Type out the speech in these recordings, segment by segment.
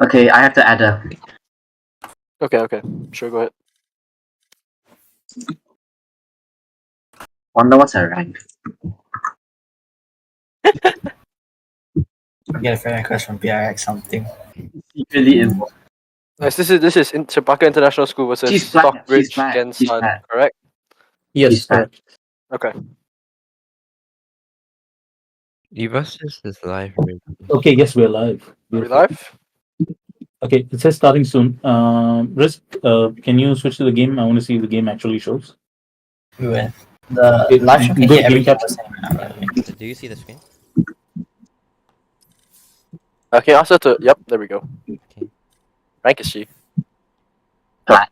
Okay, I have to add a. Okay. Sure, go ahead. Wonder what's her rank? Get a friend request from PRX something. Secretly involved. Nice. This is Cempaka International School versus She's flat, Stockbridge she's flat, Gen she's Sun, flat. correct? Yes, He's fat. correct. Okay. Evasis is live already. Okay, yes, we're live. Are we Beautiful. live? Okay, it says starting soon. Risk, can you switch to the game? I want to see if the game actually shows. We will. The Okay, live stream can good hear everything game we're saying now, right? Do you see the screen? Okay, ask her to. Yep, there we go. Okay. Rank is she? Flat.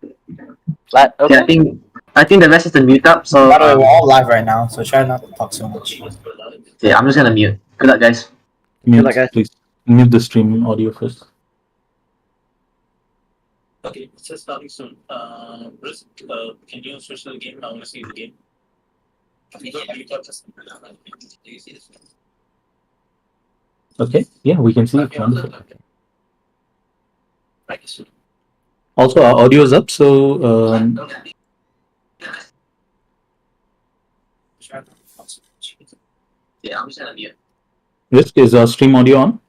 Flat. Okay, Okay. I think the rest is to mute up, so By the way, we're all live right now, so try not to talk so much. okay, I'm just gonna mute. Good luck, guys. Mute, luck, guys. please. Mute the stream audio first. Okay, it says starting soon. Risk, can you switch to the game? I want to see the game. Okay, yeah, we can see it. Wonderful. Also, our audio is up, so Yeah, I'm just gonna mute. Risk, is our stream audio on?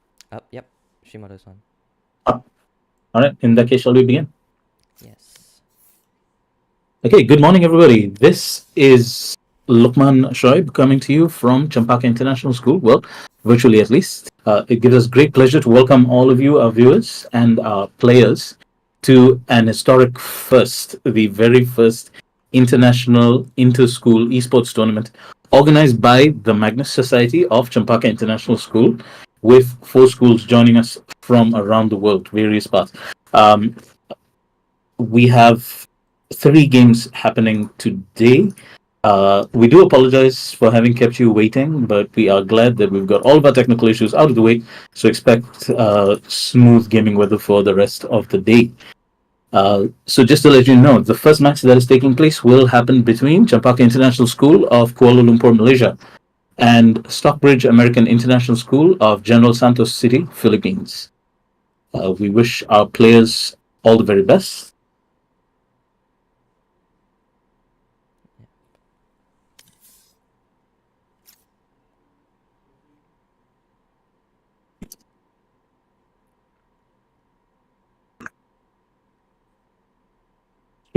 Yep. Shimoda is on. All right, in that case, shall we begin? Yes. Okay, good morning, everybody. This is Luqman Shoaib coming to you from Cempaka International School, well, virtually at least. It gives us great pleasure to welcome all of you, our viewers and our players, to an historic first, the very first international inter-school esports tournament organized by the Magnus Society of Cempaka International School, with 4 schools joining us from around the world, various parts. We have 3 games happening today. We do apologize for having kept you waiting, but we are glad that we've got all of our technical issues out of the way, so expect smooth gaming weather for the rest of the day. So just to let you know, the first match that is taking place will happen between Cempaka International School of Kuala Lumpur, Malaysia, and Stockbridge American International School of General Santos City, Philippines. We wish our players all the very best.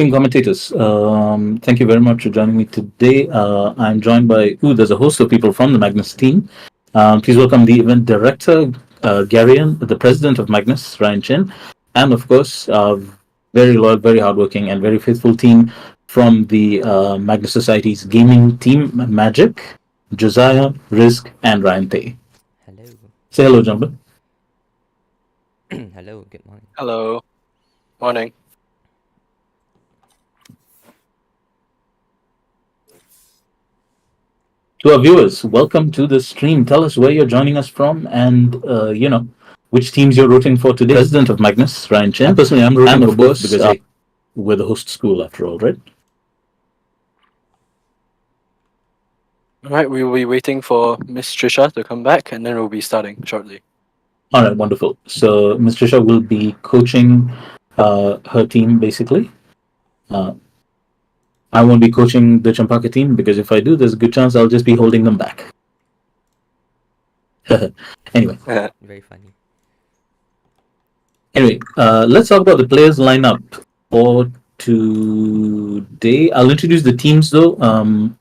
Commentators, thank you very much for joining me today. I'm joined by there's a host of people from the Magnus team. Please welcome the event director, Garian, the president of Magnus, Ryan Chen, and of course, very loyal, very hardworking, and very faithful team from the Magnus Society's gaming team, Magic, Josiah, Rizk, and Ryan Tay. Hello. Say hello, gentlemen. Hello. Good morning. Hello. Morning. To our viewers, welcome to the stream. Tell us where you're joining us from and, which teams you're rooting for today. President of Magnus, Ryan Chen. Personally, I'm rooting for both because we're the host school after all, right? Alright, we will be waiting for Miss Trisha to come back, and then we'll be starting shortly. All right, wonderful. So Ms. Trisha will be coaching her team, basically. I won't be coaching the Cempaka team because if I do, there's a good chance I'll just be holding them back. Anyway. Very funny. Anyway, let's talk about the players lineup for today. I'll introduce the teams though, and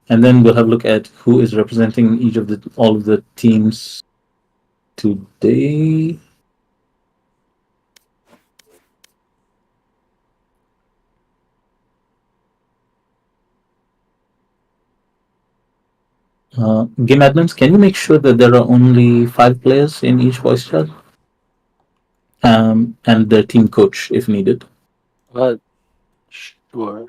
then we'll have a look at who is representing all of the teams today. Game admins, can you make sure that there are only 5 players in each voice chat? And their team coach if needed. Sure.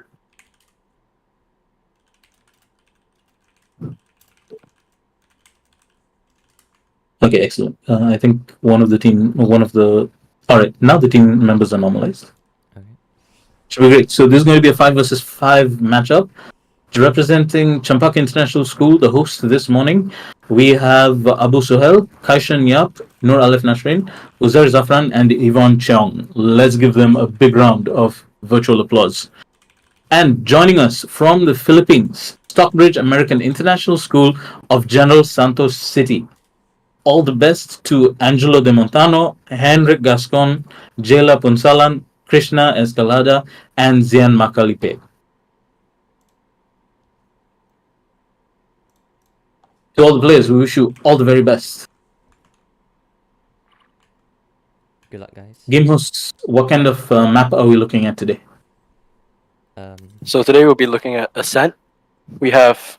Okay, excellent. I think all right, now the team members are normalized. Okay. Should be great. So this is going to be a 5 versus 5 matchup. Representing Cempaka International School, the host this morning, we have Abu Suhail, Kaishan Yap, Nur Alif Nasrin, Uzair Zafran, and Yvonne Cheong. Let's give them a big round of virtual applause. And joining us from the Philippines, Stockbridge American International School of General Santos City. All the best to Angelo De Montano, Henrik Gascon, Jela Punsalan, Krishna Escalada, and Zian Makalipe. To all the players, we wish you all the very best. Good luck, guys. Game hosts, what kind of map are we looking at today? So today we'll be looking at Ascent. We have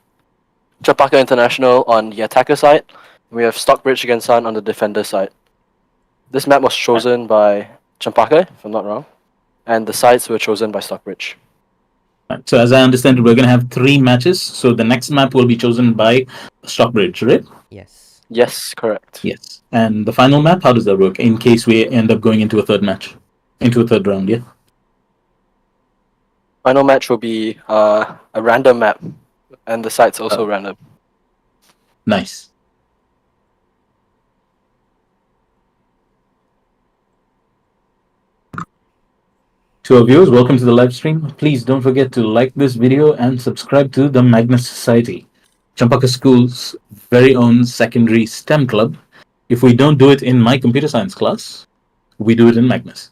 Cempaka International on the attacker side. We have Stockbridge against Sun on the defender side. This map was chosen by Cempaka, if I'm not wrong, and the sides were chosen by Stockbridge. Right, so as I understand it, we're going to have 3 matches. So the next map will be chosen by Stockbridge, right? Yes. Yes, correct. Yes. And the final map, how does that work in case we end up going into a third match? Into a third round, yeah? Final match will be a random map, and the sides also random. Nice. To our viewers, welcome to the live stream. Please don't forget to like this video and subscribe to the Magnus Society, Cempaka School's very own secondary STEM club. If we don't do it in my computer science class, we do it in Magnus,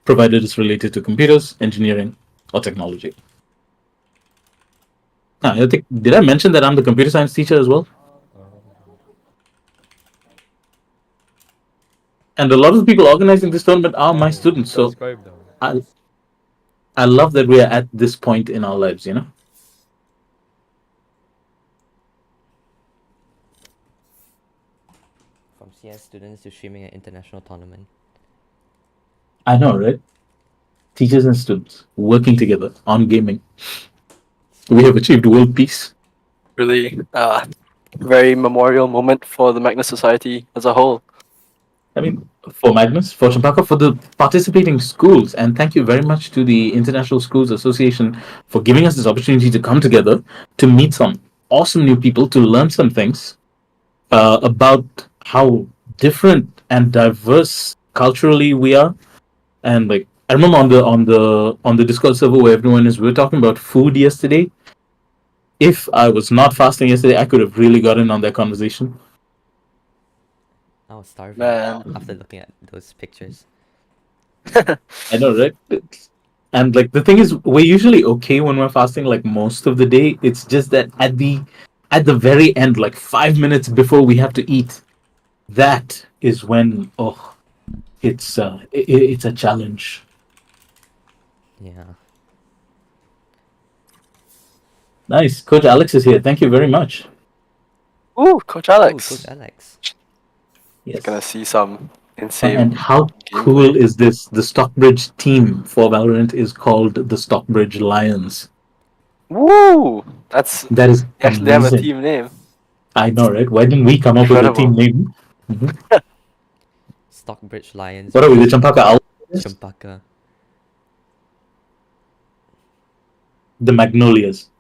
provided it's related to computers, engineering, or technology. I think, did I mention that I'm the computer science teacher as well? And a lot of the people organizing this tournament are my students, so I love that we are at this point in our lives, you know? From CS students to streaming an international tournament. I know, right? Teachers and students working together on gaming. We have achieved world peace. Really, very memorial moment for the Magnus Society as a whole. I mean, for Magnus, for Cempaka, for the participating schools, and thank you very much to the International Schools Association for giving us this opportunity to come together, to meet some awesome new people, to learn some things about how different and diverse culturally we are. And like, I remember on the Discord server where everyone is, we were talking about food yesterday. If I was not fasting yesterday, I could have really gotten on that conversation. I was starving Man. after looking at those pictures. I know, right? And like the thing is, we're usually okay when we're fasting, like most of the day. It's just that at the very end, like 5 minutes before we have to eat, that is when it's a challenge. Yeah. Nice, Coach Alex is here. Thank you very much. Ooh, Coach Oh, Alex. Coach Alex. Yes. Gonna see some insane. And how cool is this? The Stockbridge team for Valorant is called the Stockbridge Lions. Woo! That is They actually have a amazing. team name. I know, right? Why didn't we come up with a team name? Stockbridge Lions. What are we, the Cempaka Owls? Cempaka. The Magnolias.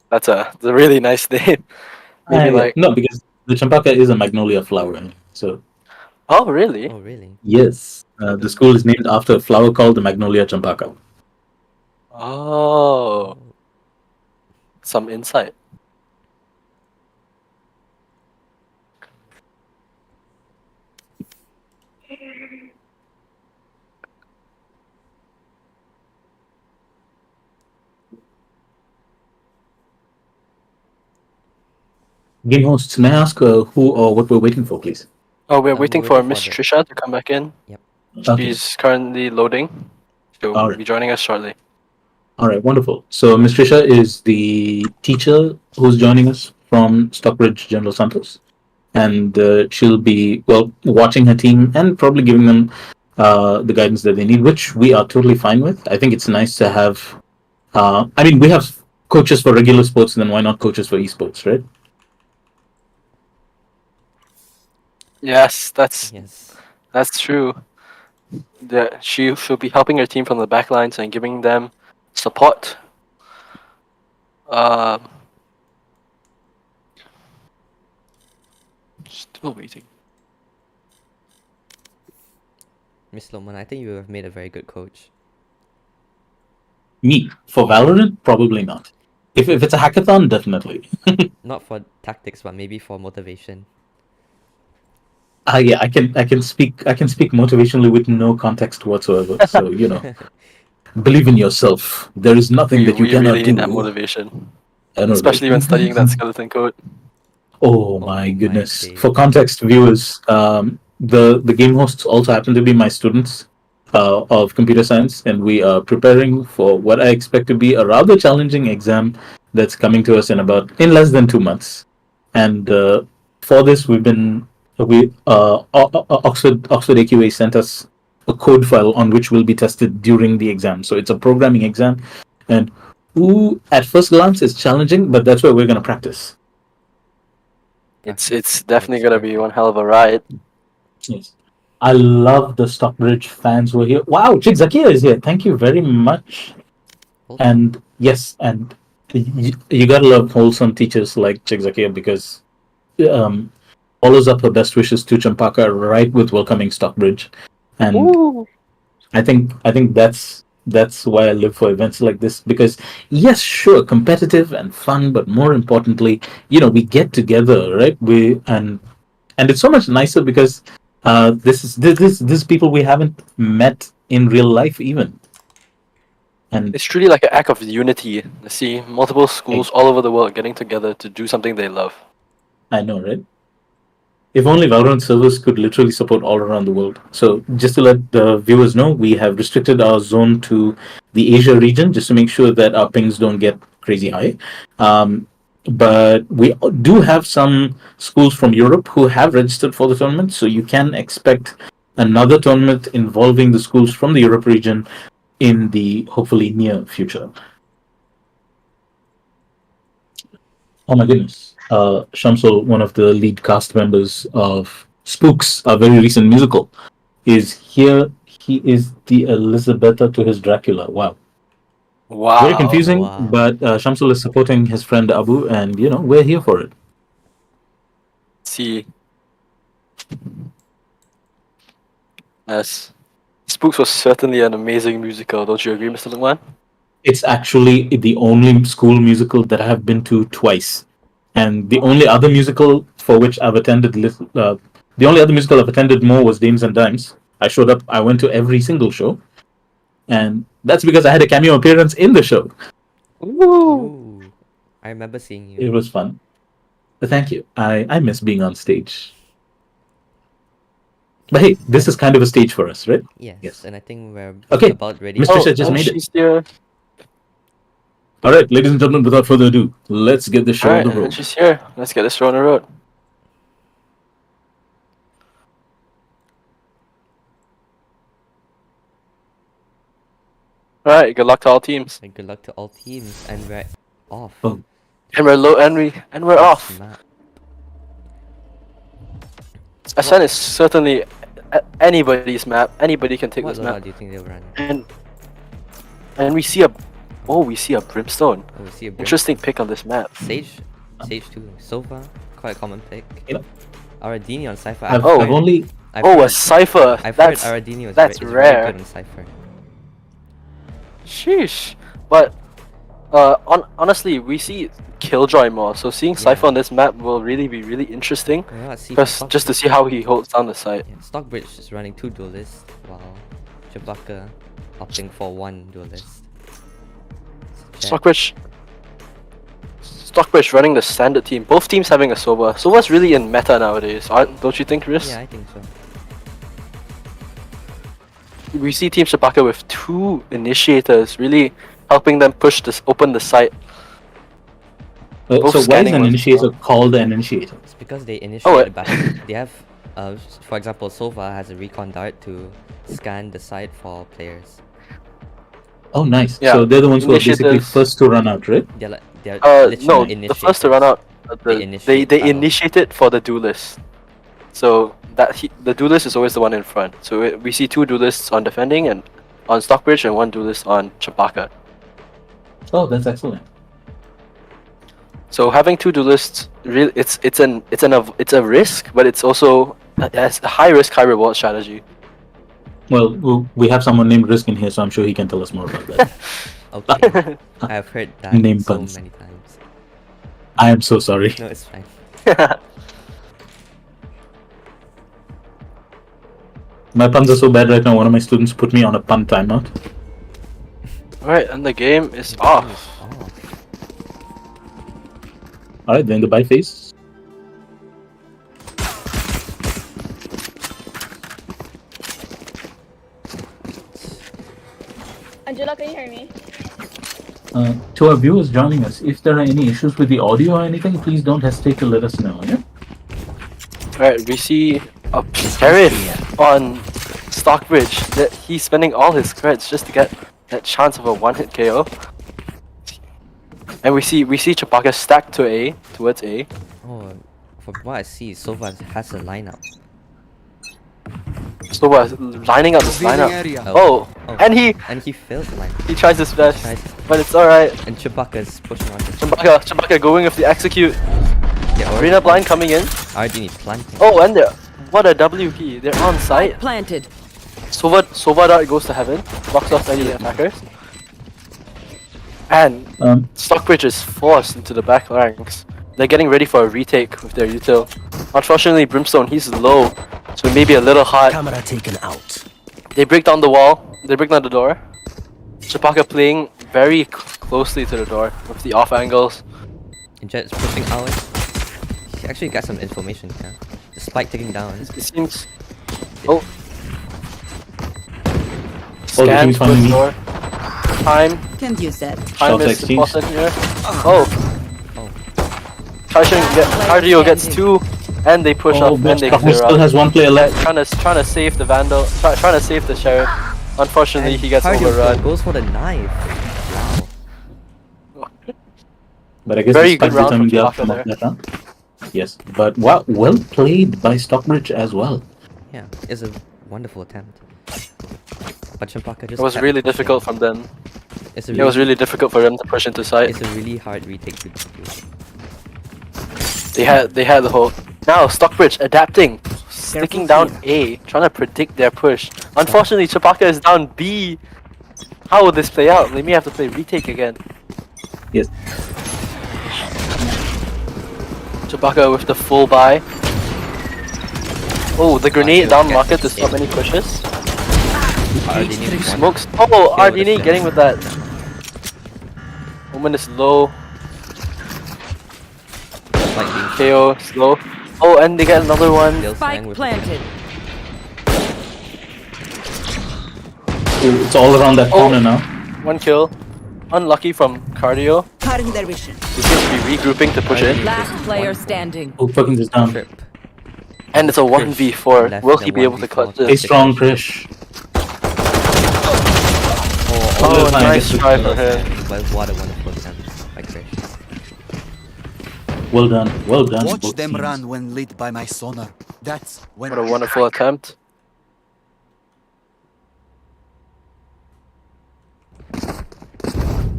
That's a really nice name. Maybe like. No, because the Cempaka is a magnolia flower. So Oh really? Oh, really? yes, the school is named after a flower called the Magnolia Cempaka. Oh. Some insight. Game hosts, may I ask who or what we're waiting for, please? Oh, we're waiting we're for waiting Miss for the- Trisha to come back in. Yep. Okay. She's currently loading. She'll Alright. be joining us shortly. All right, wonderful. So Ms. Trisha is the teacher who's joining us from Stockbridge General Santos, and she'll be watching her team and probably giving them the guidance that they need, which we are totally fine with. I think it's nice to have. I mean, we have coaches for regular sports, then why not coaches for esports, right? Yes, that's Yes. true. She'll be helping her team from the back lines and giving them support. Still waiting. Miss Loman, I think you have made a very good coach. Me for Valorant, probably not. If it's a hackathon, definitely. Not for tactics, but maybe for motivation. Yeah, I can speak motivationally with no context whatsoever. So believe in yourself. There is nothing that you We cannot really do. need that motivation, I know, right? especially when studying that skeleton code. Oh my my goodness! days. For context, viewers, the game hosts also happen to be my students of computer science, and we are preparing for what I expect to be a rather challenging exam that's coming to us in less than 2 months. And for this, Oxford AQA sent us a code file on which will be tested during the exam. So it's a programming exam, and at first glance is challenging, but that's where we're going to practice. It's definitely That's gonna be perfect. one hell of a ride. Yes. I love the Stockbridge fans who are here. Wow, Chick Zakia is here. Thank you very much. Welcome. And yes, and you gotta love wholesome teachers like Chick Zakia because follows up her best wishes to Cempaka right with welcoming Stockbridge. And Ooh. I think that's why I live for events like this because yes, sure, competitive and fun, but more importantly, we get together, right? And it's so much nicer because this is people we haven't met in real life even. And It's truly like an act of unity to see multiple schools all over the world getting together to do something they love. I know, right? If only Valorant servers could literally support all around the world. So just to let the viewers know, we have restricted our zone to the Asia region just to make sure that our pings don't get crazy high. But we do have some schools from Europe who have registered for the tournament, so you can expect another tournament involving the schools from the Europe region in the hopefully near future. Oh my goodness. Shamsul, one of the lead cast members of Spooks, a very recent musical, is here. He is the Elisabetta to his Dracula. Wow. Wow. Very confusing, Wow. but Shamsul is supporting his friend Abu, and we're here for it. See. Yes. Spooks was certainly an amazing musical, don't you agree, Mr. Lungwan? It's actually the only school musical that I have been to twice, and the only other musical for which I've attended the only other musical I've attended more was Dames and Dimes. I showed up. I went to every single show, and that's because I had a cameo appearance in the show. Ooh. I remember seeing you. It was fun. But thank you. I miss being on stage. But hey, this is kind of a stage for us, right? Yes. Yes. And I think we're Okay, about ready. Mr. Fisher just and made it. she's here. All right, ladies and gentlemen, without further ado, let's get the show on Alright, the and road. she's here. Let's get this show on the road. Alright, good luck to all teams. And good luck to all teams, and we're off. Oh. And we're low and we're off. Map. Ascent is certainly anybody's map. Anybody can take What this Lola map. do you think they'll run? And we see a brimstone. Oh, we see a brim. Interesting pick on this map. Sage 2. Sova, quite a common pick. Yep. Aradini on Cypher. I've Oh. only I've Oh, heard, a cipher. I've That's heard Aradini was that's is rare. very good on Cypher. sheesh. But honestly, we see Killjoy more. So seeing Yeah. Cypher on this map will really be really interesting. Yeah, let's see Just to see how he holds down the site. Yeah, Stockbridge is running 2 duelists, while Cempaka opting for 1 duelist. Stockbridge running the standard team. Both teams having a Sova. Sova's really in meta nowadays, don't you think, Riz? Yeah, I think so. We see Team Cempaka with 2 initiators, really helping them open the site. Both so why is scanning an was- initiator called an initiator? It's because they initiate it- the battle. They have, for example, Sova has a recon dart to scan the site for players. Oh, nice. Yeah, So they're the ones who are basically initiators- first to run out, right? They're No, literally the first to run out. They They initiate they battle. initiate it for the duelist. So the duelist is always the one in front. So we see 2 duelists on defending and on Stockbridge and 1 duelist on Cempaka. Oh, that's excellent. So having two duelists, really, it's a risk, but it's also a high risk, high reward strategy. Well, we have someone named Risk in here, so I'm sure he can tell us more about that. Okay. I've heard that Name so puns. many times. I am so sorry. No, it's fine. My puns are so bad right now. One of my students put me on a pun timeout. Alright, and the game is off. Oh. All right, then the buy phase. Angela, can you hear me? To our viewers joining us, if there are any issues with the audio or anything, please don't hesitate to let us know. Yeah. Alright, we see a Sheriff on Stockbridge that he's spending all his creds just to get that chance of a one-hit KO. And we see Cempaka stacked to A, towards A. Oh, from what I see, Sova has a lineup. So lining up this lineup. Oh, Oh. and he And he failed the lineup. tries his best, Nice. but it's alright. And Cempaka's pushing on. Cempaka going with the execute. Yeah, Arena blind coming in. RD planting. Oh, and what a WP. They're on site. Planted. Sova dart goes to heaven, blocks off any attackers. And Stockbridge is forced into the back ranks. They're getting ready for a retake with their util. Unfortunately, Brimstone, he's low, so it may be a little hard. Camera taken out. They break down the wall, they break down the door. Cempaka playing very closely to the door with the off angles. And Jet's pushing out. He actually got some information here. The spike taking down. It seems. Oh. Oh, the Scan team's towards finding the me. door. Time. Can't use that. Time Shots is exchanged. important here. Oh. Oh. Cardio gets two, and they push Oh, up, but and they Stockbridge clear still up. has one player left. Trying to save the Vandal, trying to save the Sheriff. Unfortunately, he gets Cardio overrun. goes for the knife. Wow. But I guess Very the spike good round from determined the Cempaka outcome there. of that round. Yes, but wow, well played by Stockbridge as well. Yeah, it's a wonderful attempt. But Cempaka just It was kept really pushing. difficult from them. It's a It was really difficult for them to push into sight. It's a really hard retake to do. They had the whole. Now Stockbridge adapting, sticking down A, trying to predict their push. Unfortunately, Cempaka is down B. How will this play out? They may have to play retake again. Yes. Cempaka with the full buy. Oh, the grenade down market to stop any pushes. RD needs one. Smokes. Oh, Yeah, Ardini with getting with that. Omen is low. Spike being KO slow. Oh, and they get another one. Still flying Spike with planted. It's all around that corner now. One kill. Unlucky from Cardio. Cutting their vision. He seems to be regrouping to push in. Last player standing. Oh, fucking this down. trip. And it's a 1v4. Left Will the he be able to 1v4. clutch Stay this? strong, Krish. Oh, Little time nice gets try to- for him. But what a wonderful attempt by Krish. Well done, well done. Watch both them teams. run when lit by my sonar. That's when. What a wonderful attempt.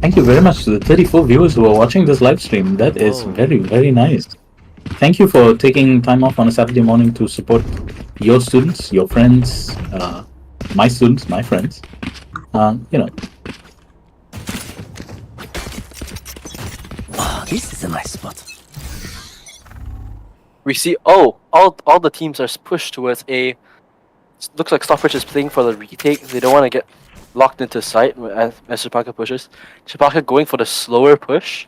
Thank you very much to the 34 viewers who are watching this live stream. That is Oh. very, very nice. Thank you for taking time off on a Saturday morning to support your students, your friends, my students, my friends. You know, Ah, this is a nice spot. We see. Oh, all the teams are pushed towards A. Looks like Stockbridge is playing for the retake. They don't want to get locked into sight as Cempaka pushes. Cempaka going for the slower push.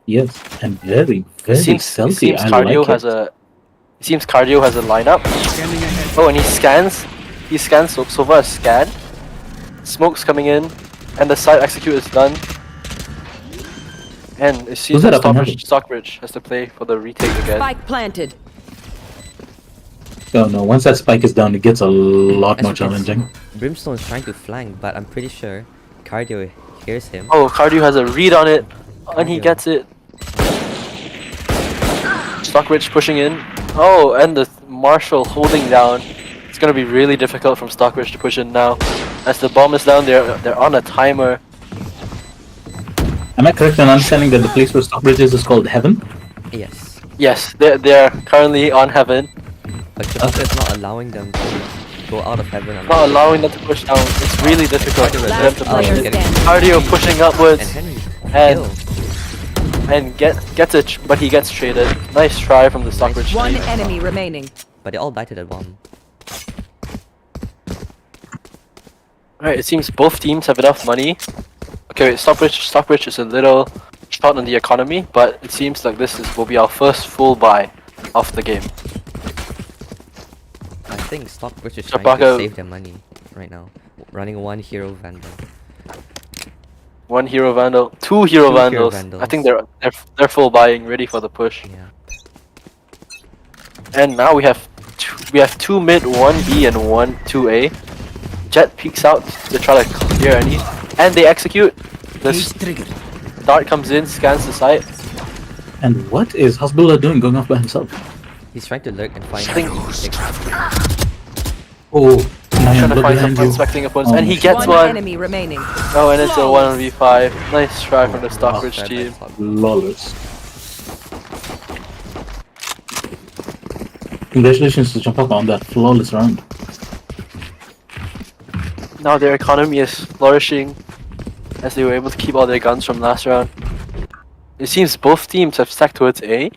yes, and very, very Seems stealthy. I Cardio like has it. a. It seems Cardio has a lineup. Scanning ahead. Oh, and he scans. He scans. So Sova is scanned. Smoke's coming in, and the side execute is done. And it seems Who's that that up and running? Stockbridge has to play for the retake again. Spike planted. Oh no, once that spike is down, it gets a lot As more you can see, challenging. Brimstone's trying to flank, but I'm pretty sure Cardio hears him. Oh, Cardio has a read on it, and he Cardio. gets it. Stockbridge pushing in. Oh, and the Marshall holding down. It's gonna be really difficult from Stockbridge to push in now. As the bomb is down, they're on a timer. Am I correct in understanding that the place where Stockbridge is called Heaven? Yes. Yes, they're currently on heaven. But Cempaka is not allowing them to go out of heaven. Not allowing them to push down. It's really difficult for them Last to player push it. standing. Cardio pushing upwards And Henry. and Kill. and gets it, but he gets traded. Nice try from the Stockbridge One team. enemy remaining. But they all baited at bomb. Alright, it seems both teams have enough money. Okay, wait, Stockbridge is a little short on the economy, but it seems like will be our first full buy of the game. I think Stockbridge is trying Cempaka- to save their money right now. Running one hero vandal. One hero vandal, two hero Two hero vandals. I vandals. think they're full buying, ready for the push. Yeah. And now we have two mid, one B, and one 2A. Jet peeks out to try to clear any, and they execute. The Cage triggered. dart comes in, scans the site. And what is Hasbullah doing going off by himself? He's trying to lurk and find. I think- Oh, Trying Nyan, to look find behind some you. inspecting opponents, Oh and he my gets One one. enemy remaining. Oh, and it's a 1v5. Nice try from the Stockbridge team. Flawless. Congratulations to Cempaka on that flawless round. Now their economy is flourishing as they were able to keep all their guns from last round. It seems both teams have stacked towards A.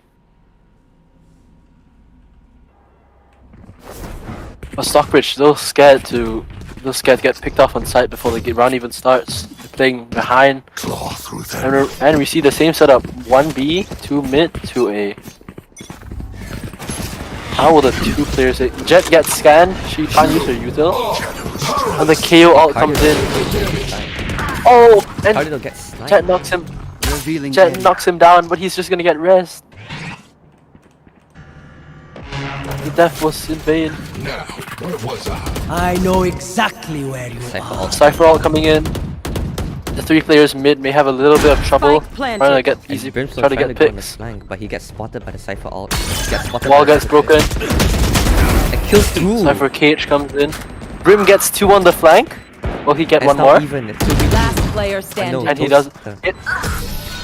But Stockbridge, they're scared to get picked off on site before the round even starts. They're playing behind. Claw through them. And we see the same setup: 1B, 2 mid, 2A. How will the two players? Jet gets scanned. She can't use her util, and the KO ult comes in. Oh, How and did they get sniped? Jet knocks him. Revealing Jet area. knocks him down, but he's just gonna get rest. The death was in vain. I know exactly where you Cypher are. ult. Cypher ult coming in. The three players mid may have a little bit of trouble Spike planted. trying to get And easy, Brimstone try to trying get go on the picks. flank, but he gets spotted by the Cypher ult. Gets spotted Wall by the gets Cypher broken. And kills through. Cypher cage comes in. Brim gets 2 on the flank. Will he get And one it's more? not even. It's 2v2. Last player standing. And he Toast- doesn't.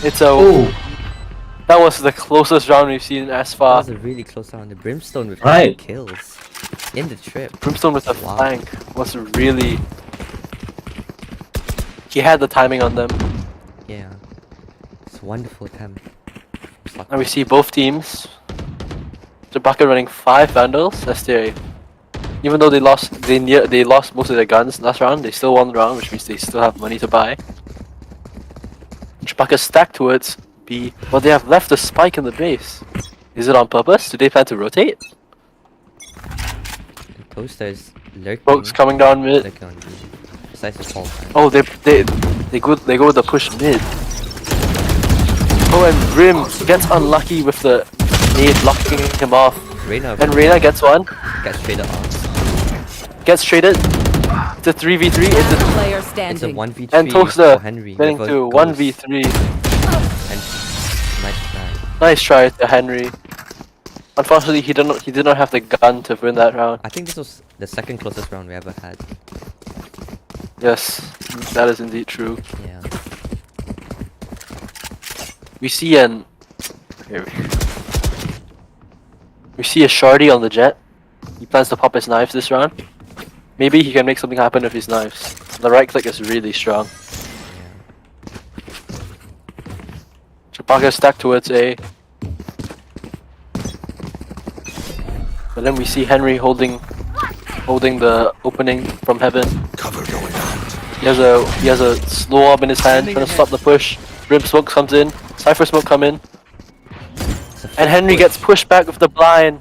It's a. Oh, That was the closest round we've seen as That far. was a really close round. The Brimstone with Right. 2 kills in the trip. Brimstone with the Wow. flank was really. He had the timing on them. Yeah. It's a wonderful attempt. And we see both teams. Cempaka running 5 vandals as they. Even though they lost most of their guns last round, they still won the round, which means they still have money to buy. Cempaka stacked towards B, but they have left a spike in the base. Is it on purpose? Do they plan to rotate? And Toaster is lurking. Folks coming down mid. Lurking on B. Besides the fall time. Oh, they go with the push mid. Oh, and Brim gets unlucky with the nade blocking him off, Reyna and Reyna gets one, gets traded off. gets traded. It's a 3v3. Last player It's a standing. 1v3 And Toaster for Henry. getting with a to ghost. 1v3. And nice try. Nice try to Henry. Unfortunately, he did not have the gun to win that round. I think this was the second closest round we ever had. Yes, that is indeed true. Yeah. We see an. Here we see a shorty on the jet. He plans to pop his knives this round. Maybe he can make something happen with his knives. The right click is really strong. Cempaka stacked towards A. But then we see Henry holding the opening from heaven. Cover going out. He has a slow orb in his hand, trying to stop the push. Brim smoke comes in, Cypher smoke come in, It's a and fake Henry push. gets pushed back with the blind.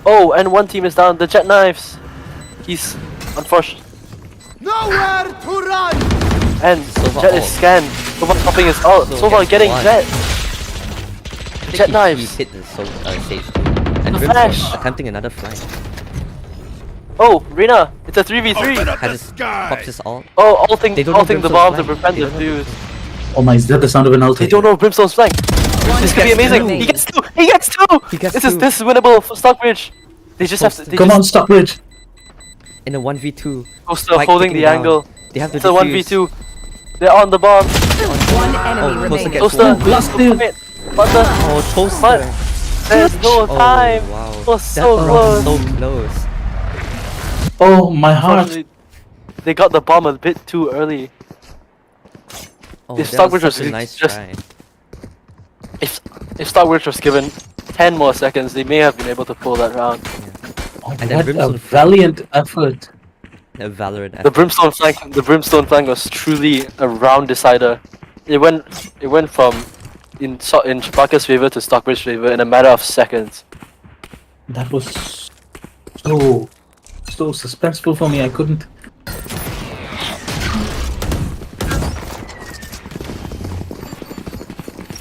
Oh, and one team is down. The jet knives. He's unfortunate. Nowhere to run! And Sova Jet ult. is scanned. Sova popping his ult. So Sova gets getting one. Jet. I think Jet he knives. hit the stage 2. And The Brimstone flash. attempting another flank. Oh, Reyna, it's a 3v3. Has his, pops his ult. Oh, ulting They don't know the Brimstone's bomb to flank. prevent They the don't know fuse. oh my, is that the sound of an ulti? They don't know Brimstone's flank. This could be gets amazing. two. He gets 2. He gets 2. He gets this two. is winnable for Stockbridge. They just have to. They Come just, on, Stockbridge. in a 1v2. Toaster Spike holding taking the down. angle. They have to It's a defuse. 1v2. They're on the bomb. One enemy Toaster remaining. gets Toaster, one. last minute. What the? Oh, Toaster. What? There's no Oh, time. wow. It was That so round close. so close. Oh, my heart. Unfortunately, they got the bomb a bit too early. Oh, If that Stockbridge was was such a nice just- try. If Stockbridge was given 10 more seconds, they may have been able to pull that round. Oh, And then what a Brimstone- valiant effort. A Valorant The effort. Brimstone flank was truly a round decider. It went from in Cempaka's favor to Stockbridge's favor in a matter of seconds. That was so suspenseful for me. I couldn't.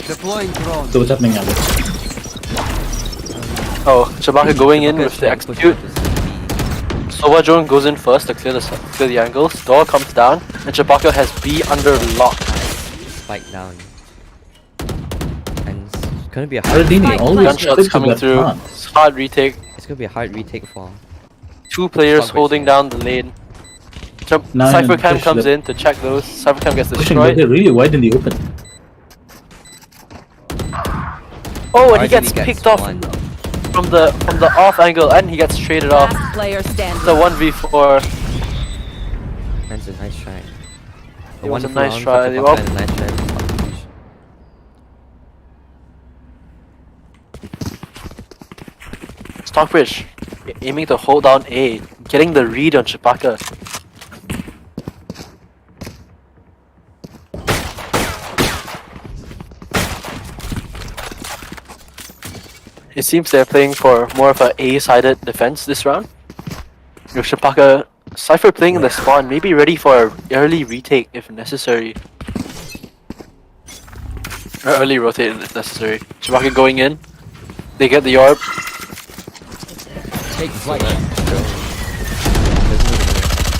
Deploying drone. So what's happening, Alex? Oh, Cempaka going in with the Push execute. to CT. Sova drone goes in first to clear the angles. Door comes down, and Cempaka has B under lock. Spike down. And it's gonna be a hard Aradini retake. always Gunshots sticks to coming that through. plan. It's hard retake. It's gonna be a hard retake for. Two players Stockbridge, holding yeah. down the lane. Nine Cypher and Cam push comes that- in to check those. Cypher Cam gets Pushing, but destroyed. they're really wide in the open. Oh, and he Hardly gets gets picked off one. from the off angle, and he gets traded off. Last player standing. It's a 1v4. That's a nice try. It was a wonderful nice round try. for They Cempaka all- and a nice try for Stockbridge. Stockbridge aiming to hold down A, getting the read on Cempaka. It seems they're playing for more of a A-sided defense this round. With Cempaka, Cypher playing in the spawn, maybe ready for an early retake if necessary. Or early rotate if necessary. Cempaka going in. They get the orb. Take flight.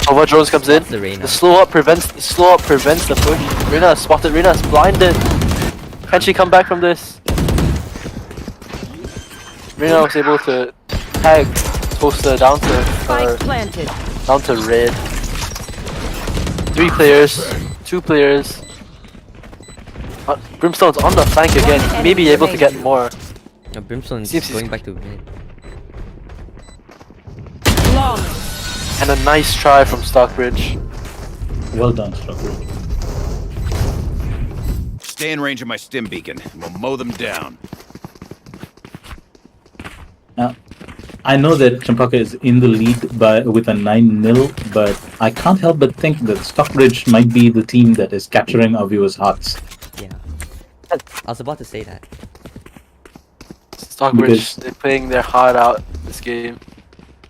Over drones comes in. The Reyna. The slow up prevents the push. Reyna is spotted. Reyna is blinded. Can she come back from this? Reyna was able to tag Toaster down Spike planted. to red. 3 players, 2 players. Brimstone's on the flank again. He may be able to get more. Brimstone's Seems he's- going back to mid. Long. And a nice try from Stockbridge. Well done, Stockbridge. Stay in range of my stim beacon, and we'll mow them down. Now, I know that Cempaka is in the lead with a 9-0, but I can't help but think that Stockbridge might be the team that is capturing our viewers' hearts. Yeah. I was about to say that. Stockbridge, Because- they're playing their heart out this game.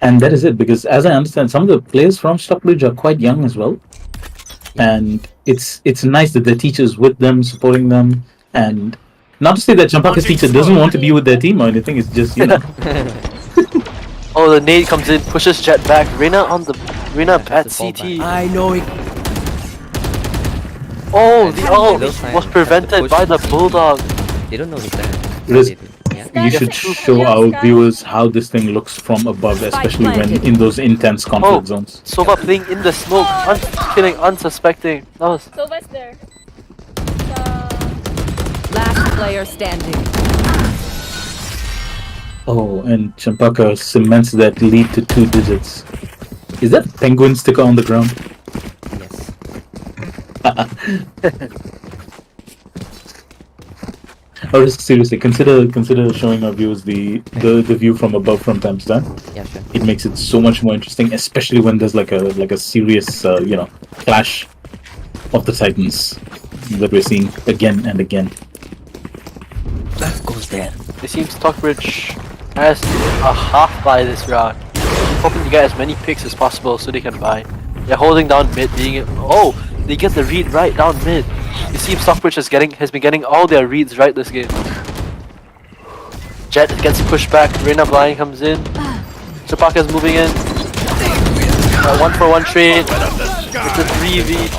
And that is it, because as I understand, some of the players from Stockbridge are quite young as well. And it's nice that their teachers with them, supporting them, and not to say that Cempaka's teacher doesn't want to be with their team or anything, it's just, you know. Oh, the nade comes in, pushes Jet back. Reyna at that's the CT. I know it. Oh, the ult Those times was have to prevented push by the CT. Bulldog. They don't know he's there. Riz- They do. Yeah. You Sky, should Sky, show Sky, our Sky. viewers how this thing looks from above, especially when planted. in those intense conflict zones. Sova playing in the smoke, killing unsuspecting. That was Sova's there. Last player standing. Oh, and Cempaka cements that lead to 2 digits. Is that a penguin sticker on the ground? Yes. Or seriously, consider showing our viewers the view from above from time to time. Yeah, sure. It makes it so much more interesting, especially when there's like a serious clash of the titans that we're seeing again and again. That goes there. it seems Stockbridge has a half buy this round. Hoping to get as many picks as possible so they can buy. They're holding down mid, they get the read right down mid. It seems Stockbridge has been getting all their reads right this game. Jet gets pushed back, Reyna blind comes in. Cempaka's moving in. 1-for-1 trade. It's a 3v.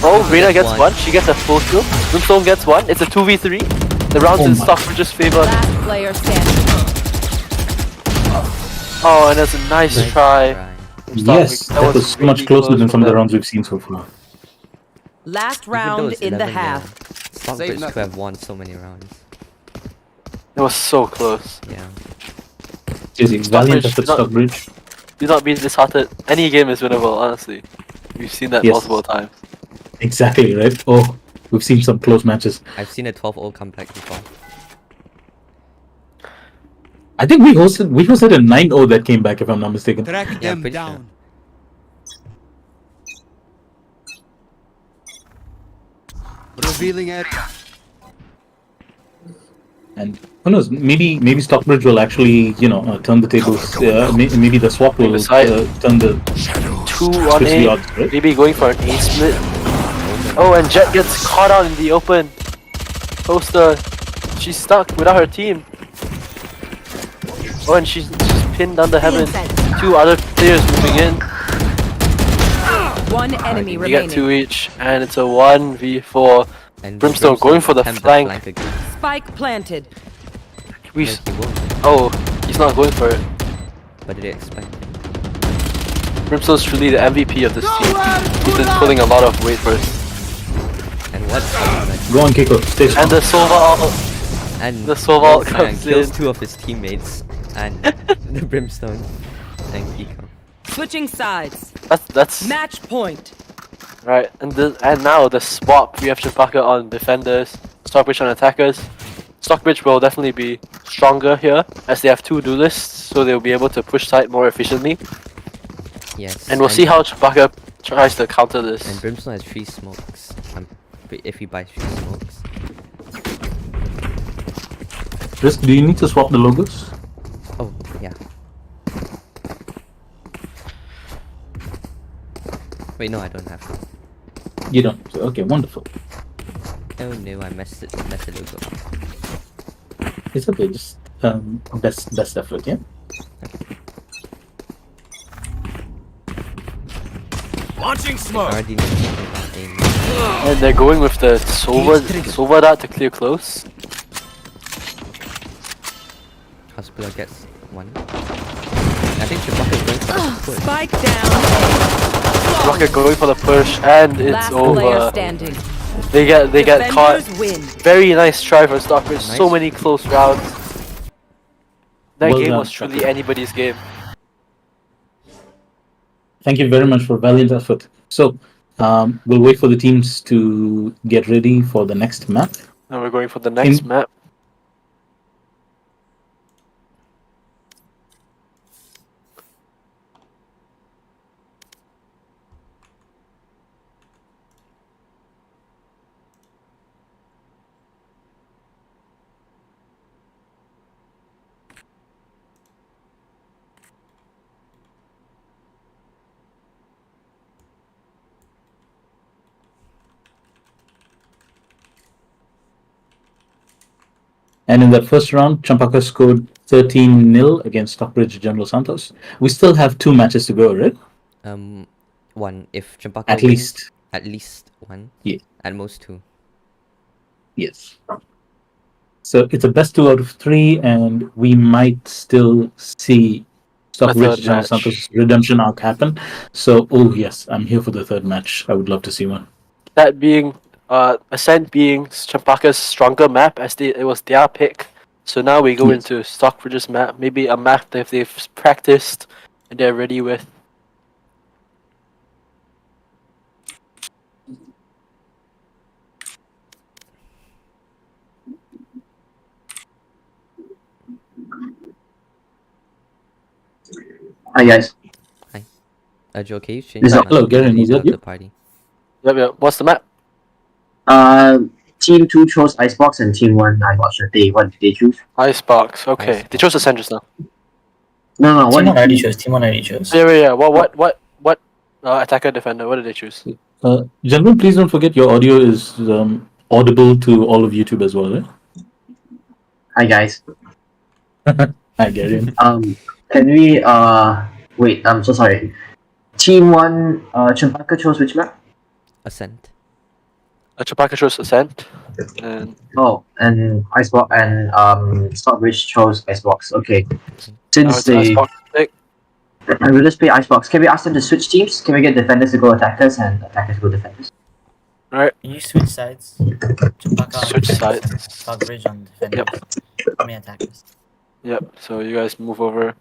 Oh, Reyna gets one. She gets a full kill. Brimstone gets one. It's a 2v3. The round's in Stockbridge's favor. Last player standing. Oh, and that's a nice try. from start. Yes, that was so much really closer close than from some of the them. rounds we've seen so far. Last Even though round it's in the 11 half. Stockbridge could nothing. have won so many rounds. It was so close. Yeah. Seriously, valiant Stockbridge effort, did not- Stockbridge. Do not be disheartened. Any game is winnable, honestly. We've seen that Yes. multiple times. Exactly, right? Oh, we've seen some close matches. I've seen a 12-0 comeback before. I think we hosted a 9-0 that came back, if I'm not mistaken. Track Yeah, them pretty sure. down. Revealing area. And who knows? Maybe Stockbridge will actually, turn the tables. Maybe the swap will Decide. turn the 2 on switch the A. odds, right? Maybe going for an A split. Oh, and Jet gets caught out in the open. Poster. She's stuck without her team. Oh, and she's pinned under heaven. 2 other players moving in. One enemy You get remaining. 2 each, and it's a 1v4. And Brimstone going for the attempt flank. again. Spike planted. We. No, he won't. Oh, he's not going for it. But did they expect it? Brimstone's truly the MVP of this team. He's been pulling a lot of weight for it. And what? Go on, Kiko. Stay strong. And the Sova ult. And The Sova Wolfman comes kills in. 2 of his teammates and the Brimstone and Kiko. Switching sides. That's Match point. right. And now the swap. We have Cempaka on defenders, Stockbridge on attackers. Stockbridge will definitely be stronger here as they have 2 duelists, so they'll be able to push side more efficiently. Yes. And we'll see how Cempaka tries to counter this. And Brimstone has 3 smokes. If he buys 3 smokes. Risk, do you need to swap the logos? Oh, yeah. Wait, no, I don't have to. You don't. Okay, wonderful. Oh no, I messed the logo up. It's okay. Just best effort, yeah. Launching I smoke. already know something about aim. And they're going with the Sova dart to clear close. Hospital gets 1. I think Cempaka is going for the push. Spike down. Rocket going for the push, and it's Last player over. standing. They get caught. Defenders win. Very nice try for Stockbridge. So Nice. many close rounds. That Well game done, was truly Stockbridge. anybody's game. Thank you very much for valiant effort. So, we'll wait for the teams to get ready for the next map. And we're going for the next map. And in that first round, Cempaka scored 13-0 against Stockbridge General Santos. We still have 2 matches to go, right? 1. If Cempaka At wins, least. At least 1. Yeah. At most 2. Yes. So it's a best 2 out of 3, and we might still see Stockbridge third General match. Santos' redemption arc happen. So, oh yes, I'm here for the 3rd match. I would love to see one. That being Ascent being Cempaka's stronger map, as it was their pick. So now we go Yes. into Stockbridge's map, maybe a map that they've practiced and they're ready with. Hi guys. Joe, can you change Is that that- hello, Garen, is that the you? party? Yep. What's the map? Team 2 chose Icebox and Team 1, I'm not sure. What did they choose? Icebox. Okay, they Icebox. chose Ascent just now. No, Team what one did already chose. Team one already chose. Yeah. What? Attacker, defender. What did they choose? Gentlemen, please don't forget your audio is audible to all of YouTube as well, right? Hi guys. I get it. Can we wait, I'm so sorry. Team 1, Cempaka chose which map? Ascent. Cempaka chose Ascent. And Oh, and Icebox and Stockbridge chose Icebox. Okay. now Since it's they Icebox pick. And we'll just play Icebox. Can we ask them to switch teams? Can we get defenders to go attackers and attackers to go defenders? Alright, Can you switch sides? Chempaka on Switch defenders sides. and Stockbridge on defenders. I mean attackers. yep. So you guys move over.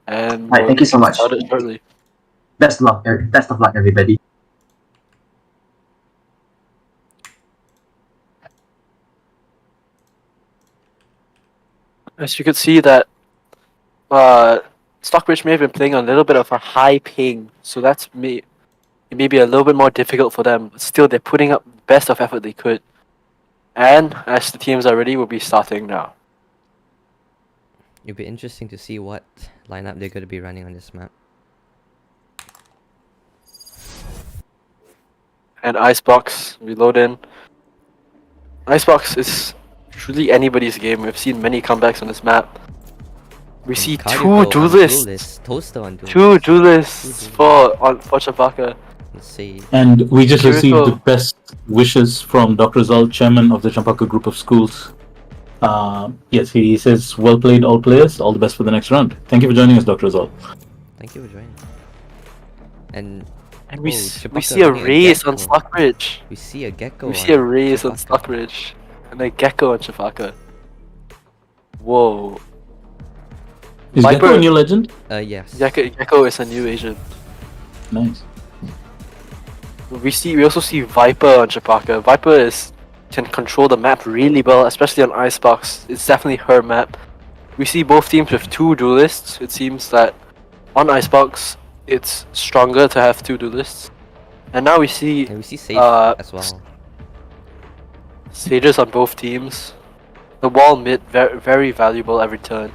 And Alright, thank you so much. start it shortly. Best of luck, everybody. As you could see that Stockbridge may have been playing on a little bit of a high ping, so it may be a little bit more difficult for them. But still, they're putting up the best of effort they could. And as the teams are ready, we'll be starting now. It'll be interesting to see what lineup they're going to be running on this map. And Icebox, we load in. Icebox is truly anybody's game. We've seen many comebacks on this map. We see Cardio two on duelists. Duelist, Toaster on Duelist. Two duelists for Cempaka. Let's see. And we just received Jericho. the best wishes from Dr. Zal, chairman of the Cempaka Group of Schools. Yes, he says, well played, all players. All the best for the next round. Thank you for joining us, Dr. Zal. Thank you for joining. And We oh, see Cempaka a running race on Gecko. Stockbridge. We see a Gecko. We see a on race on Cempaka. Stockbridge. And a Gecko on Cempaka. Whoa. Is Viper. Gecko a new legend? Yes. Gecko is a new agent. Nice. We also see Viper on Cempaka. Viper can control the map really well, especially on Icebox. It's definitely her map. We see both teams with two duelists. It seems that on Icebox it's stronger to have two duelists. And now we see And we see Sage as well. Sages on both teams. The wall mid very, very valuable every turn.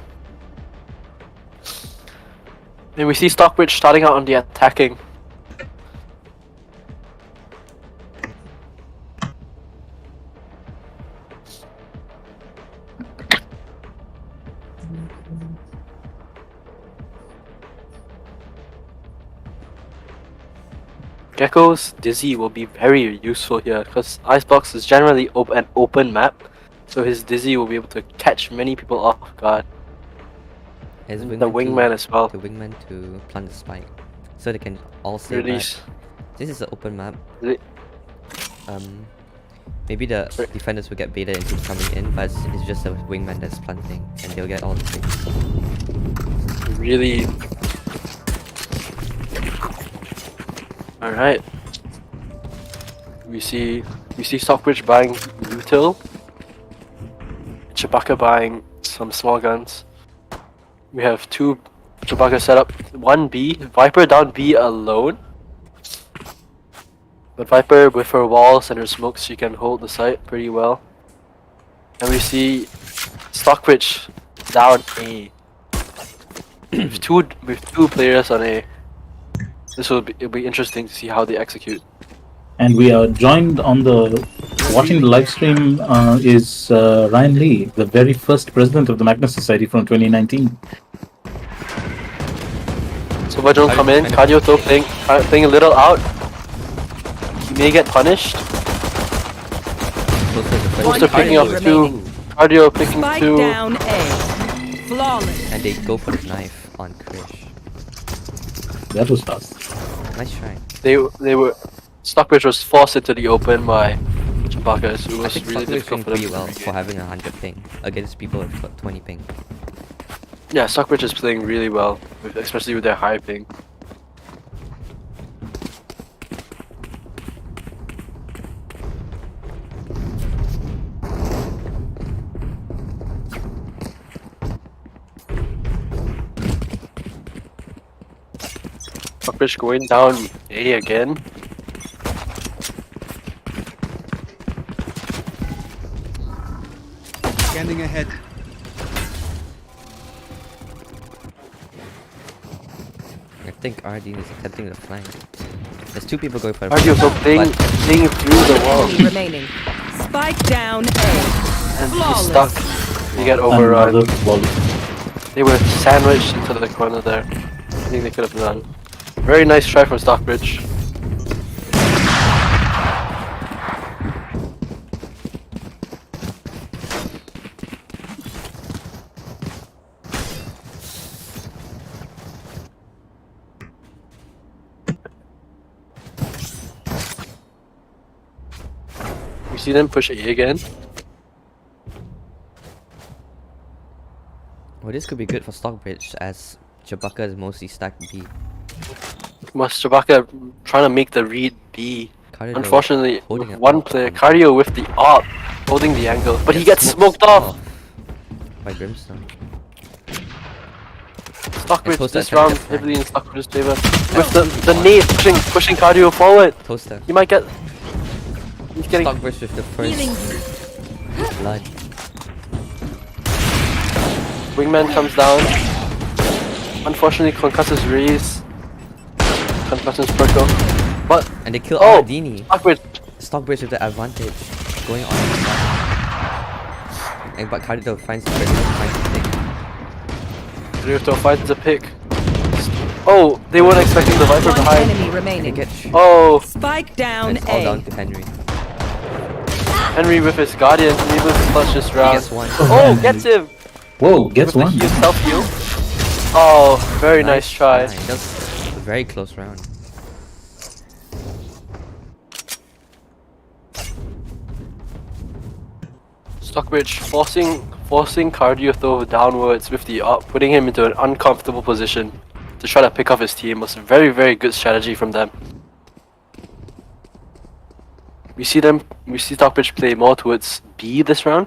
And we see Stockbridge starting out on the attacking. Gecko's Dizzy will be very useful here because Icebox is generally an open map, so his Dizzy will be able to catch many people off guard. As The wingman as well. The wingman to plant the spike, so they can all stay back. Release. This is an open map. Re- Maybe the defenders will get baited into coming in, but it's just the wingman that's planting, and they'll get all the things. Really. Alright. We see Stockbridge buying Util. Cempaka buying some small guns. We have two Cempaka set up. One B. Viper down B alone. But Viper with her walls and her smokes, she can hold the site pretty well. And we see Stockbridge down A. with two players on A. It'll be interesting to see how they execute. And we are joined on watching the live stream is Ryan Lee, the very first president of the Magnus Society from 2019. So Vajol come in, Cardio though playing a little out. He may get punished. Toaster picking up two. Cardio picking Spike two. down A. Flawless. And they go for the knife on Krish. That was fast. Nice try. They were Stockbridge was forced into the open by Cempaka, so it I was think really Stockbridge difficult doing for them pretty to well regain. for having 100 ping against people with 20 ping. Yeah, Stockbridge is playing really well, especially with their high ping. Stockbridge going down A again. Scanning ahead. I think RD is attempting the flank. There's two people going for the Cardio so playing through the wall. Enemy remaining. Spike down A. And he's Flawless. stuck. They get overrun. Another volley. They were sandwiched into the corner there. I think they could have done. Very nice try from Stockbridge. see them push A again. Well, this could be good for Stockbridge as Cempaka is mostly stacked B. Cempaka trying to make the read B. Cardio Unfortunately, holding with it one up. player, Cardio with the AWP, holding the angle, but he gets smoked off. By Brimstone. Stockbridge Toaster this attempted round flank. heavily in Stockbridge's favor. With the nade pushing Cardio forward. Toaster. He might get. He's getting. Stockbridge with the first blood. Wingman comes down. Unfortunately, Concusses raise. Concusses Perko. But And they kill Oh! Aladini. Stockbridge. Stockbridge with the advantage. Going on. And but Cardio finds the first pick. Ryuto finds a pick. Oh, they weren't expecting the Viper One behind. enemy And they remaining. get Oh, Spike down it's all A. down to Henry. Henry with his Guardian. He was clutch this He round. gets one. Oh, gets him! Whoa, gets With one. the self-heal. Oh, very nice try. That was a very close round. Stockbridge forcing Cardio Throw downwards with the up, putting him into an uncomfortable position to try to pick off his team was a very, very good strategy from them. We see Stockbridge play more towards B this round.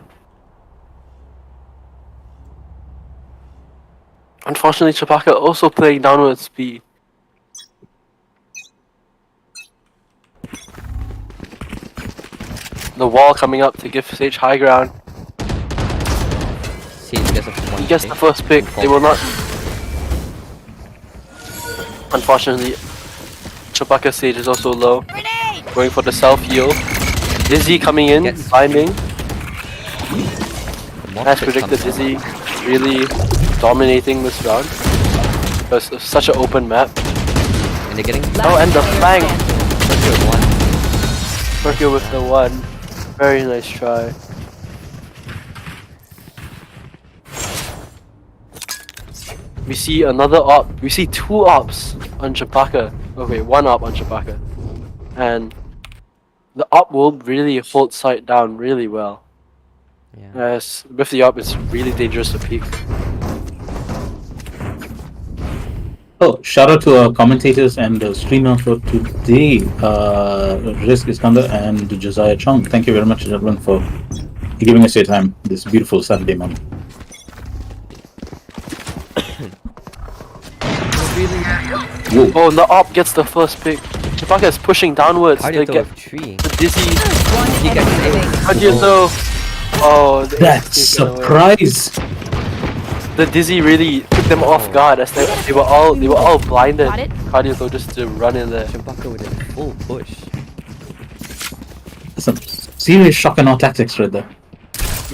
Unfortunately, Cempaka also playing downwards B. The wall coming up to give Sage high ground. Sage gets a one He gets pick. the first pick. They will not. Unfortunately, Cempaka Sage is also low. Going for the self heal. Dizzy coming in, Gets- climbing. More As pick predicted, comes Dizzy really dominating this round. It's such an open map. out. And they're getting Oh, and the flank. one. Merkio with the one. Very nice try. We see another op. We see two ops on Cempaka. Okay, one op on Cempaka. And the op will really hold sight down really well. Yeah. As with the op, it's really dangerous to peek. Oh, shout out to our commentators and the streamer for today, Risk Iskander and Josiah Chong. Thank you very much, gentlemen, for giving us your time this beautiful Saturday morning. Whoa. Oh, and the op gets the first pick. Cempaka is pushing downwards to Cardio get with 3. the Dizzy. One He gets enemy it. remaining. How do you know? Oh, the That ace taken away. surprise! The Dizzy really took them off guard as they were all blinded. Cardio though just to run in there. Cempaka with a full push. Some serious shock and awe tactics right there.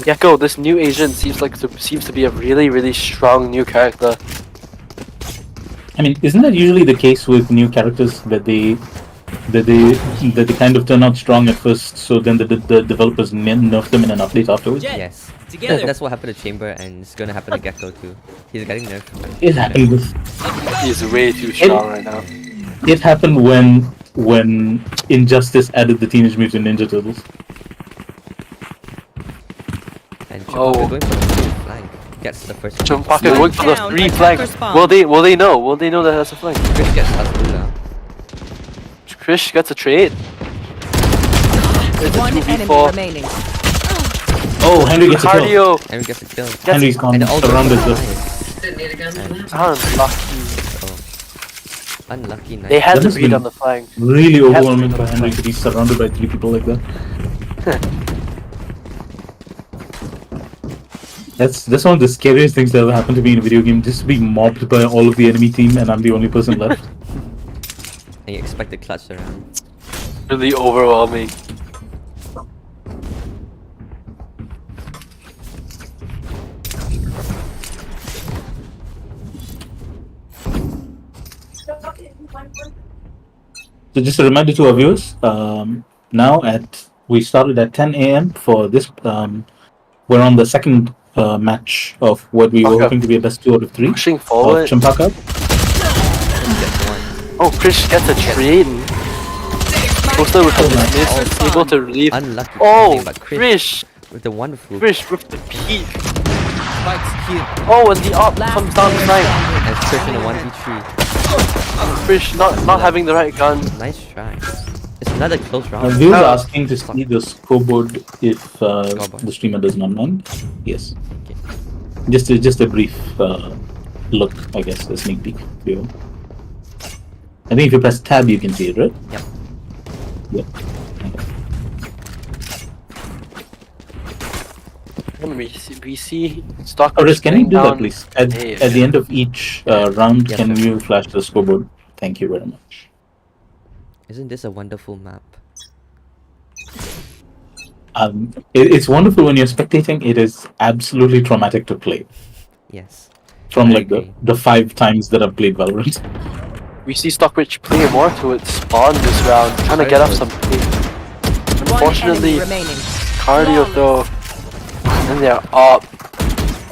Gecko, this new Asian seems to be a really strong new character. I mean, isn't that usually the case with new characters that they kind of turn out strong at first, so then the developers nerf them in an update afterwards? Yes. That's what happened to Chamber, and it's gonna happen to Gecko too. He's getting nerfed. It happened with He's way too strong right now. It happened when Injustice added the Teenage Mutant Ninja Turtles. And Oh. Cempaka going for the full flank. Gets the first. Cempaka One going for the down, 3 attacker flank. spawn. Will they know? Will they know that that's a flank? Chris gets Azula. Krish gets a trade. It's a One enemy 2v4. remaining. Oh, Henry gets a kill. Cardio Henry gets a kill. Henry's gone And all surrounded. unlucky. Unlucky night. They had That to has read been- on the flank. Really Has to overwhelming be for the Henry flank. to be surrounded by 3 people like that. That's one of the scariest things that ever happened to me in a video game. Just to be mobbed by all of the enemy team and I'm the only person left. And you expect the clutch around. Really overwhelming. So just a reminder to our viewers, now we started at 10 a.m. for this. We're on the second match of what we were Okay. hoping to be a best 2 out of 3 Pushing of forward. Cempaka. Oh, Krish gets a trade. Toaster with the miss, able to relieve. Unlucky Oh, planting, but Krish! with the wonderful Krish with the peak. Spikes here. Oh, and the op comes down the side. and Krish in a 1v3. Krish not having the right gun. Nice try. It's another close round. Viewers asking to see the scoreboard if Scoreboard. the streamer does not mind. Yes. Okay. Just a brief look, I guess, a sneak peek. View. I think if you press tab, you can see it, right? Yep. Yep. And we see Stockbridge. Oris, can you do that, down. please? At Hey, the end of each round, Yes, can sir. you flash the scoreboard? Thank you very much. Isn't this a wonderful map? It's wonderful when you're spectating. It is absolutely traumatic to play. Yes. From I like agree. the 5 times that I've played Valorant. We see Stockbridge playing more to its spawn this round, trying to get up some play. Unfortunately, One enemy remaining. cardio though, and they're up.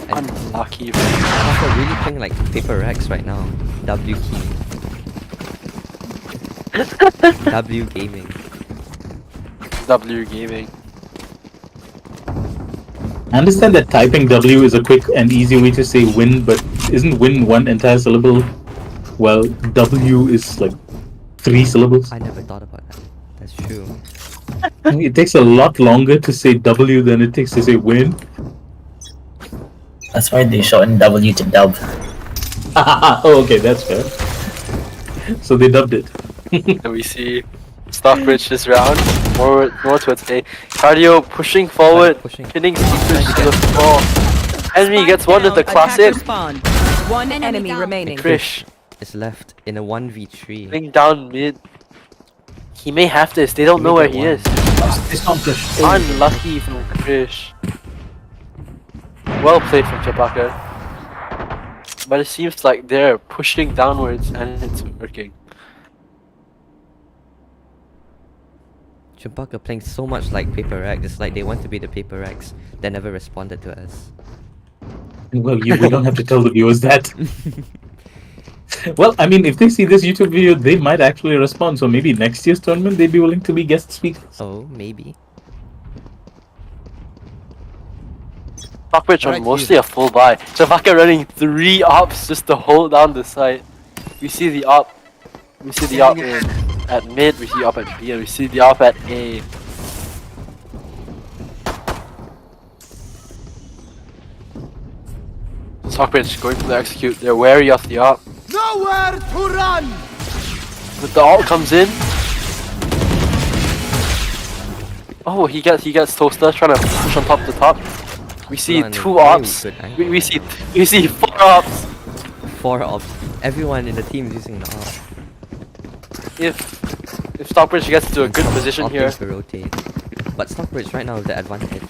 And Unlucky. Cempaka really playing like Paper Rex right now. W key. W gaming. W gaming. I understand that typing W is a quick and easy way to say win, but isn't win one entire syllable? Well, W is like 3 syllables. I never thought about that. That's true. It takes a lot longer to say W than it takes to say win. That's why they shortened W to dub. Oh, okay, that's fair. So they dubbed it. And we see Stockbridge this round, more towards A. Cardio pushing forward, Pushing. hitting speakers to the floor. Enemy gets one with the classic. Attacker spawn. One enemy remaining. Krish Is left in a 1v3. hitting down mid. He may have this, they don't know where he is. It's not push. Unlucky from Krish. Well played from Cempaka. But it seems like they're pushing downwards and it's working. Cempaka playing so much like Paper Rex. It's like they want to be the Paper Rex. They never responded to us. Well, we don't have to tell the viewers that. Well, I mean, if they see this YouTube video, they might actually respond. So maybe next year's tournament, they'd be willing to be guest speakers. Oh, maybe. Stockbridge on Right, mostly a full buy. Cempaka running 3 ops just to hold down the site. We see the op. We see the op at mid, we see op at B, and we see the op at A. Stockbridge going for the execute. They're wary of the op. Nowhere to run! But the ult comes in. Oh, he gets Toaster trying to push on top to top. We see Run, 2 very ops. good angle. We see 4 ops. 4 ops. Everyone in the team is using the op. If Stockbridge gets to a good position Opting here, to rotate. But Stockbridge right now with the advantage.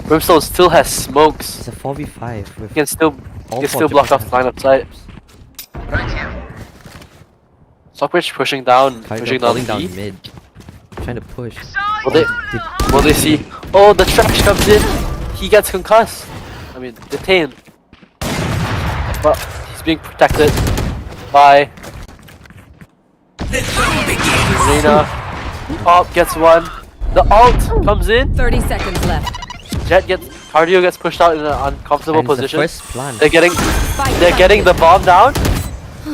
Brimstone still has smokes. It's a 4v5 He with can still all can four still block Cempaka off line of sight. Stockbridge pushing down Kaido down falling B. down mid. Trying to push. Will they see? Oh, the trash comes in. He gets concussed. I mean, detained. But he's being protected by Reina. The op gets one. The ult comes in. 30 seconds left. Cardio gets pushed out in an uncomfortable And the position. first plant. They're getting the bomb down.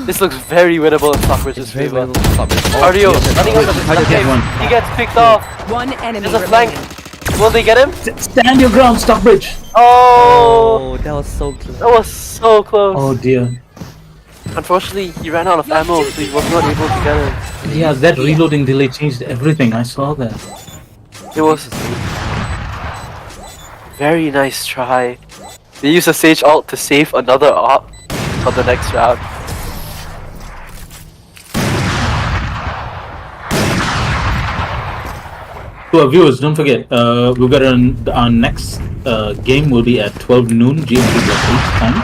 This looks very winnable in Stockbridge's It's very favor. well Stockbridge. Cardio yes, running out of his Cardio game. get one. He gets picked off. One enemy There's a flank. remaining. Will they get him? Stand your ground, Stockbridge! Oh, Oh, that was so close. that was so close. Oh dear. Unfortunately, he ran out of ammo, so he was not able to get it. Yeah, that reloading delay changed everything. I saw that. It was very nice try. They used a Sage ult to save another op for the next round. To our viewers, don't forget, we've got our next game will be at 12 noon GMT time,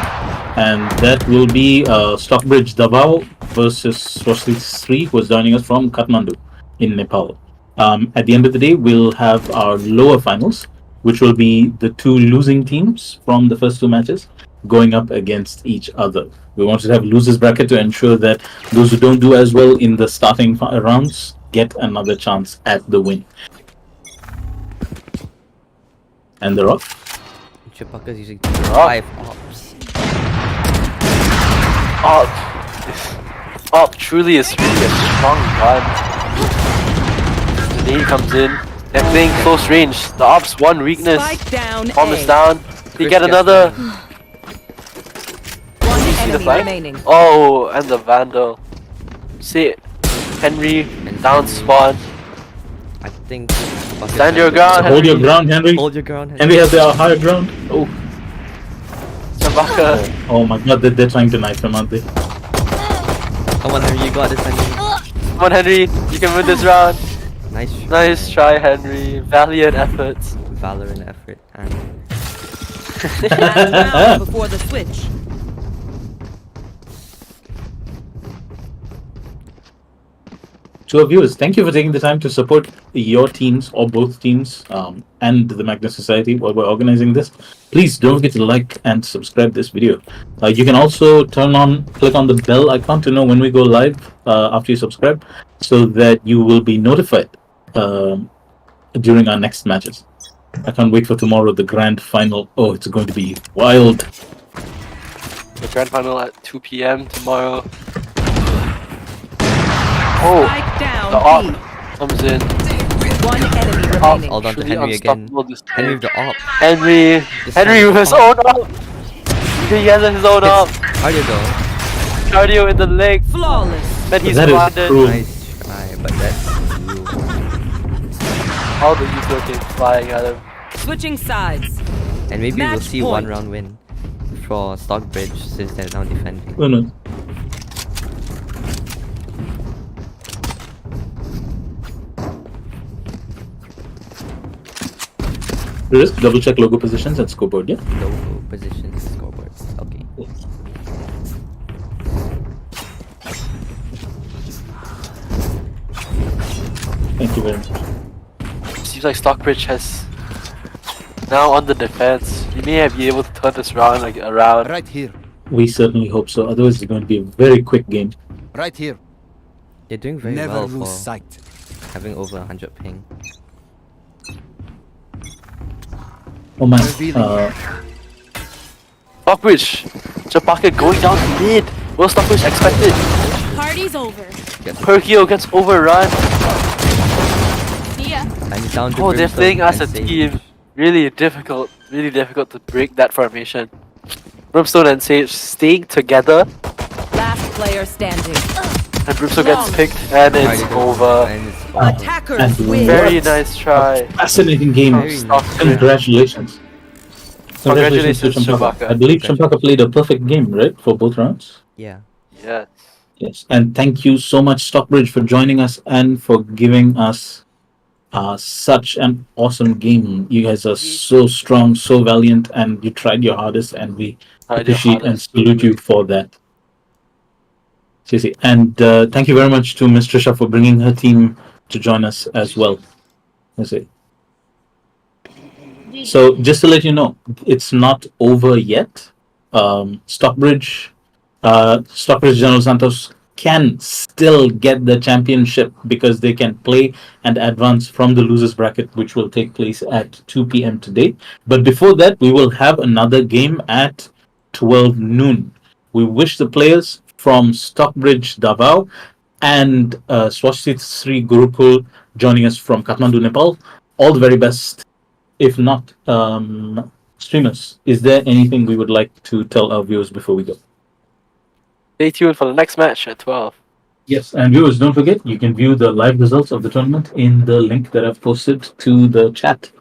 and that will be Stockbridge Davao versus Swastiks 3, who is joining us from Kathmandu in Nepal. At the end of the day, we'll have our lower finals, which will be the 2 losing teams from the first 2 matches going up against each other. We wanted to have losers bracket to ensure that those who don't do as well in the starting rounds get another chance at the win. And they're off. Cempaka's using Right. 5 ops. Op truly is really a strong gun. The nade comes in. They're playing close range. The Ops one weakness. Spike down. Bomb is A. down. They get gets another. One See the enemy flag? remaining. Oh, and the Vandal. See it. Henry down spawn. I think. Cempaka's Stand your gonna go- ground, Hold your Henry. ground, Henry. Hold your ground. Henry has the higher ground. Oh, Cempaka. oh my God! They're trying to knife him, aren't they? Come on, Henry, you got this, Henry. Come on, Henry. You can win this round. Nice try. Nice try, Henry. Valiant efforts. Valorant effort. And Last round before the switch. To our viewers, thank you for taking the time to support your teams or both teams and the Magnus Society while we're organizing this. Please don't forget to like and subscribe this video. You can also click on the bell icon to know when we go live after you subscribe, so that you will be notified during our next matches. I can't wait for tomorrow, the grand final. Oh, it's going to be wild. The grand final at 2 p.m. tomorrow. Oh, Spike down. the Op comes in. One enemy Op remaining. Hold on to truly Henry again. unstoppable this Henry game. with the op. Henry This Henry time with his op. own up. He has his own up. Cardio though. Cardio in the leg. Flawless. Then he's That is blinded. true. Nice try, but that's rude. All the usual came flying at him. Switching sides. And maybe we'll Match see point. 1 round win for Stockbridge since they're now defending. Oh, no. Just double check logo positions and scoreboard, yeah? Logo positions, scoreboards. Okay. Thank you very much. Seems like Stockbridge has now on the defense. He may be able to turn this round around. Right here. We certainly hope so. Otherwise, it's going to be a very quick game. Right here. You're doing very Never well lose for sight. having over 100 ping. Oh man. Revealing. Stockbridge! Cempaka going down to mid! Will Stockbridge expect it? Party's over. Perkio gets overrun. See ya. And down to Oh, they're Brimstone playing as a and Sage. team. Really difficult to break that formation. Brimstone and Sage staying together, Last player standing. and Brimstone gets picked, and it's Cardio over. And it's over. Attackers And win. Very nice try. Fascinating game. Very nice. Congratulations. Congratulations, to Cempaka. Cempaka. I believe Cempaka played a perfect game, right? For both rounds? Yeah. Yes. Yes. And thank you so much, Stockbridge, for joining us and for giving us such an awesome game. You guys are so strong, so valiant, and you tried your hardest, and we Tried your appreciate and hardest. salute you for that. Seriously. And thank you very much to Ms. Trisha for bringing her team to join us as well. Let's see. So just to let you know, it's not over yet. Stockbridge General Santos can still get the championship because they can play and advance from the losers bracket, which will take place at 2 p.m. today. But before that, we will have another game at 12 noon. We wish the players from Stockbridge Davao and Swastit Sri Gurukul joining us from Kathmandu, Nepal all the very best. If not, streamers, is there anything we would like to tell our viewers before we go? Stay tuned for the next match at 12. Yes, and viewers, don't forget, you can view the live results of the tournament in the link that I've posted to the chat.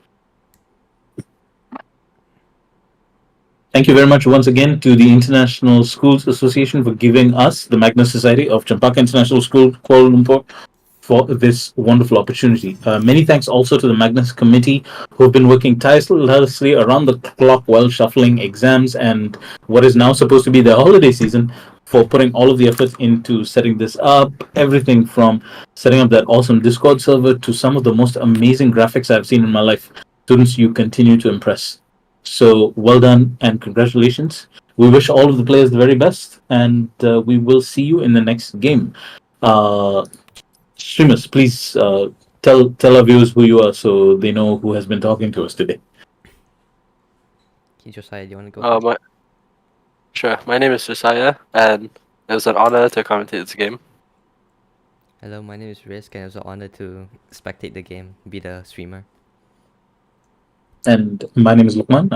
Thank you very much once again to the International Schools Association for giving us, the Magnus Society of Cempaka International School, Kuala Lumpur, for this wonderful opportunity. Many thanks also to the Magnus Committee, who have been working tirelessly around the clock while shuffling exams and what is now supposed to be the holiday season, for putting all of the efforts into setting this up. Everything from setting up that awesome Discord server to some of the most amazing graphics I've seen in my life. Students, you continue to impress. So well done and congratulations. We wish all of the players the very best, and we will see you in the next game. streamers, please tell our viewers who you are so they know who has been talking to us today. Josiah, do you want to go? Sure. My name is Josiah, and it was an honor to commentate this game. Hello, my name is Risk, and it was an honor to spectate the game, be the streamer. And my name is Lukman.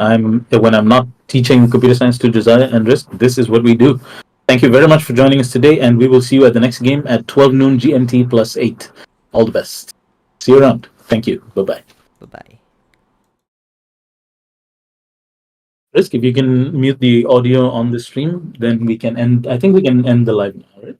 When I'm not teaching computer science to Josiah and Risk, this is what we do. Thank you very much for joining us today, and we will see you at the next game at 12 noon GMT plus 8. All the best. See you around. Thank you. Bye-bye. Bye-bye. Risk, if you can mute the audio on the stream, then we can end. I think we can end the live now, right?